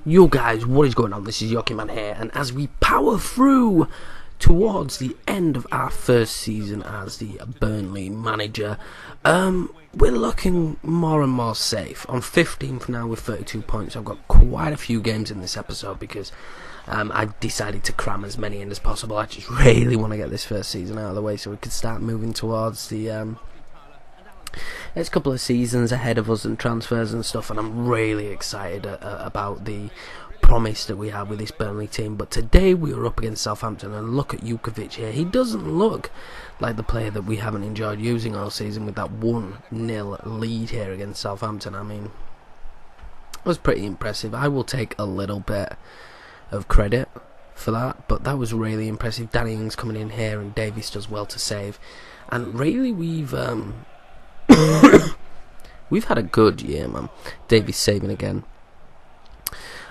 Yo guys, what is going on? This is Yoki Man here, and as we power through towards the end of our first season as the Burnley manager, we're looking more and more safe. I'm 15th now with 32 points. I've got quite a few games in this episode because I decided to cram as many in as possible. I just really want to get this first season out of the way so we can start moving towards the there's a couple of seasons ahead of us and transfers and stuff, and I'm really excited about the promise that we have with this Burnley team. But today we were up against Southampton, and look at Jukovic here. He doesn't look like the player that we haven't enjoyed using all season with that 1-0 lead here against Southampton. I mean, it was pretty impressive. I will take a little bit of credit for that, but that was really impressive. Danny Ings coming in here, and Davies does well to save. And really, we've had a good year, man. Davies saving again.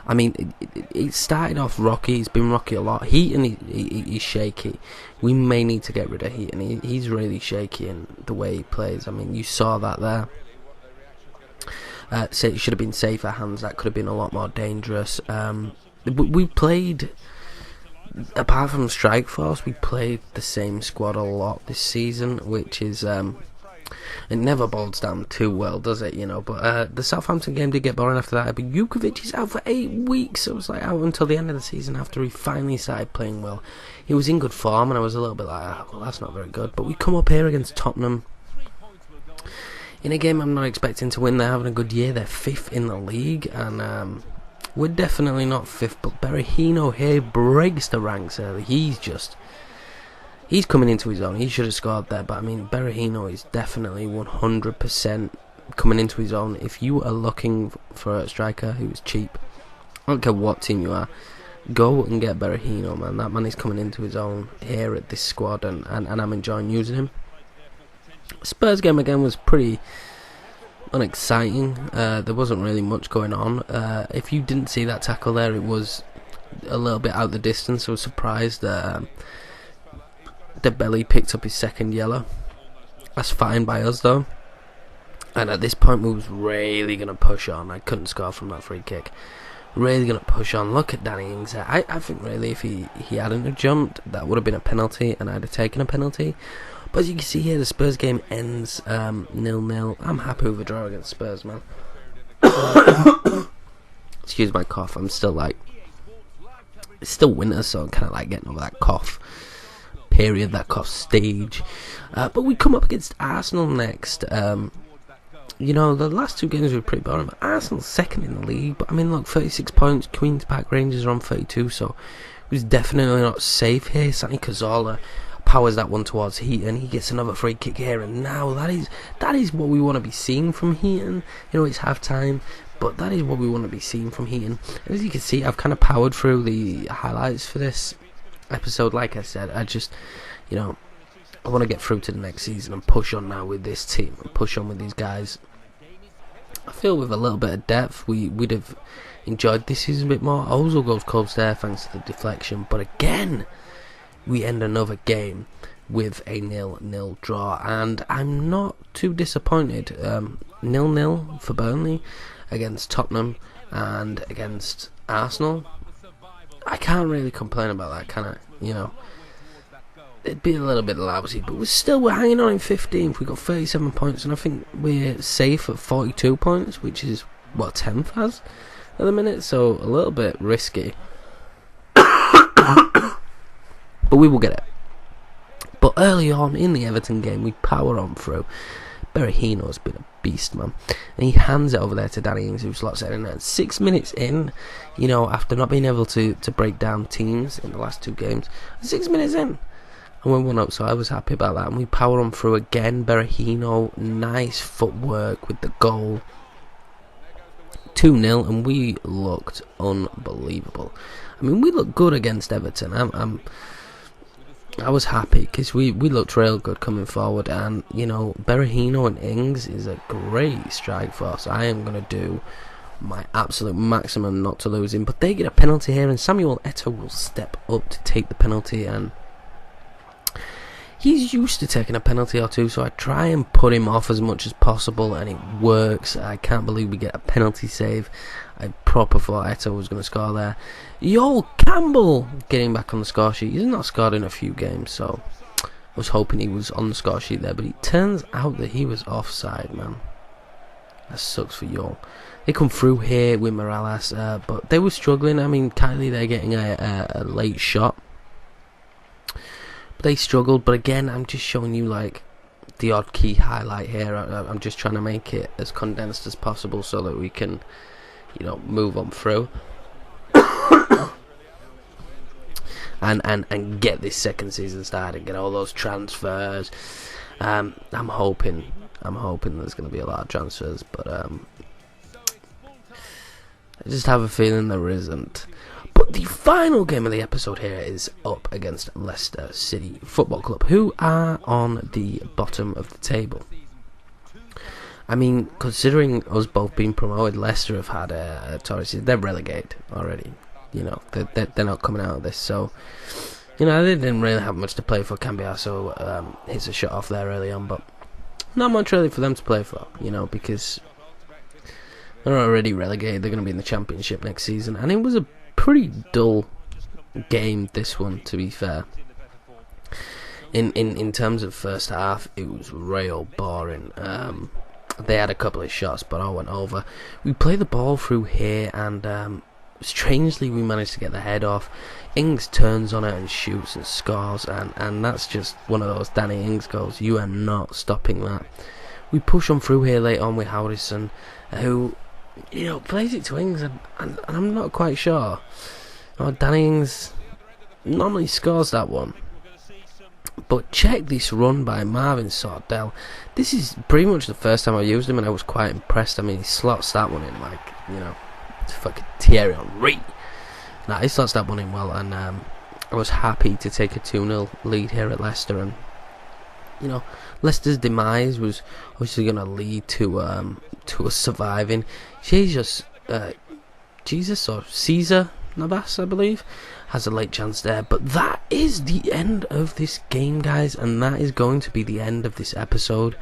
I mean, it started off rocky. He's been rocky a lot. He's shaky. We may need to get rid of Heaton. He's really shaky in the way he plays. I mean, you saw that there. So it should have been safer hands. That could have been a lot more dangerous. We played, apart from Strike Force, we played the same squad a lot this season, which is it never boils down too well, does it? You know. But the Southampton game did get boring after that. But Jukovic is out for 8 weeks. It was like out until the end of the season after he finally started playing well. He was in good form, and I was a little bit like, well, that's not very good. But we come up here against Tottenham in a game I'm not expecting to win. They're having a good year. They're 5th in the league, and we're definitely not 5th. But Berahino here breaks the ranks early. He's coming into his own. He should have scored there, but I mean, Berahino is definitely 100% coming into his own. If you are looking for a striker who is cheap, I don't care what team you are, go and get Berahino, man. That man is coming into his own here at this squad, and I'm enjoying using him. Spurs game again was pretty unexciting. There wasn't really much going on. If you didn't see that tackle there, it was a little bit out the distance. I was surprised that the belly picked up his second yellow. That's fine by us though. And at this point we was really going to push on. I couldn't score from that free kick. Really going to push on. Look at Danny Ings there. I think really if he hadn't have jumped, that would have been a penalty, and I'd have taken a penalty. But as you can see here, the Spurs game ends 0-0. I'm happy with a draw against Spurs, man. Excuse my cough. I'm still like, it's still winter, so I'm kind of like getting over that cough period, that cough stage. But we come up against Arsenal next. You know, the last 2 games were pretty boring. Arsenal's 2nd in the league, but I mean, look, 36 points. Queen's Park Rangers are on 32, so it was definitely not safe here. Santi Cazorla powers that one towards Heaton. He gets another free kick here, and now that is what we want to be seeing from Heaton. You know, it's half time, but that is what we want to be seeing from Heaton. And as you can see, I've kind of powered through the highlights for this episode. Like I said, I just, you know, I want to get through to the next season and push on now with this team and push on with these guys. I feel with a little bit of depth we'd have enjoyed this season a bit more. Ozil goes close there thanks to the deflection, but again we end another game with a 0-0 draw, and I'm not too disappointed. 0-0 for Burnley against Tottenham and against Arsenal. I can't really complain about that, can I? You know, it'd be a little bit lousy, but we're hanging on in 15th. We've got 37 points, and I think we're safe at 42 points, which is what 10th has at the minute, so a little bit risky. But we will get it. But early on in the Everton game, we power on through. Berahino's been a beast, man, and he hands it over there to Danny Ings, who slots it in. And 6 minutes in, you know, after not being able to break down teams in the last 2 games, 6 minutes in, and we're 1-up, so I was happy about that. And we power on through again. Berahino, nice footwork with the goal. 2-0, and we looked unbelievable. I mean, we looked good against Everton. I was happy because we looked real good coming forward, and you know, Berahino and Ings is a great strike force. I am going to do my absolute maximum not to lose him, but they get a penalty here, and Samuel Eto'o will step up to take the penalty, and he's used to taking a penalty or two, so I try and put him off as much as possible, and it works. I can't believe we get a penalty save. I proper thought Eto was going to score there. Yo, Campbell getting back on the score sheet. He's not scored in a few games, so I was hoping he was on the score sheet there, but it turns out that he was offside, man. That sucks for Yo. They come through here with Morales, but they were struggling. I mean, Kylie, they're getting a late shot. They struggled, but again, I'm just showing you like the odd key highlight here. I'm just trying to make it as condensed as possible so that we can, you know, move on through and get this second season started and get all those transfers. I'm hoping there's going to be a lot of transfers, but I just have a feeling there isn't. But the final game of the episode here is up against Leicester City Football Club, who are on the bottom of the table. I mean, considering us both being promoted, Leicester have had a torrid season. They're relegated already. You know, they're not coming out of this. So, you know, they didn't really have much to play for. Cambiaso hits a shot off there early on, but not much really for them to play for, you know, because they're already relegated. They're going to be in the Championship next season. And it was a pretty dull game, this one, to be fair. In terms of first half, it was real boring. They had a couple of shots, but all went over. We played the ball through here, and strangely we managed to get the head off. Ings turns on it and shoots and scores, and that's just one of those Danny Ings goals. You are not stopping that. We push on through here late on with Howdison, who, you know, plays it to Ings, and I'm not quite sure. Oh, Danny Ings normally scores that one. But check this run by Marvin Sordell. This is pretty much the first time I used him, and I was quite impressed. I mean, he slots that one in like, you know, it's fucking Thierry Henry. Nah, he slots that one in well, and I was happy to take a 2-0 lead here at Leicester. And, you know, Leicester's demise was obviously going to lead to us surviving. Jesus or Caesar Navas, I believe, has a late chance there. But that is the end of this game, guys, and that is going to be the end of this episode.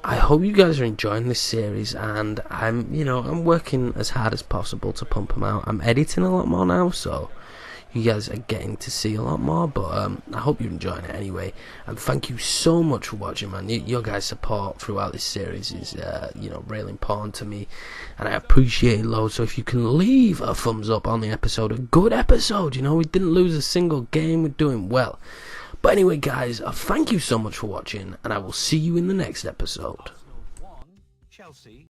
I hope you guys are enjoying this series, and I'm working as hard as possible to pump them out. I'm editing a lot more now, so you guys are getting to see a lot more, but I hope you're enjoying it anyway, and thank you so much for watching, man. Your guys' support throughout this series is really important to me, and I appreciate it loads. So if you can leave a thumbs up on the episode, a good episode, you know, we didn't lose a single game, we're doing well. But anyway, guys, thank you so much for watching, and I will see you in the next episode.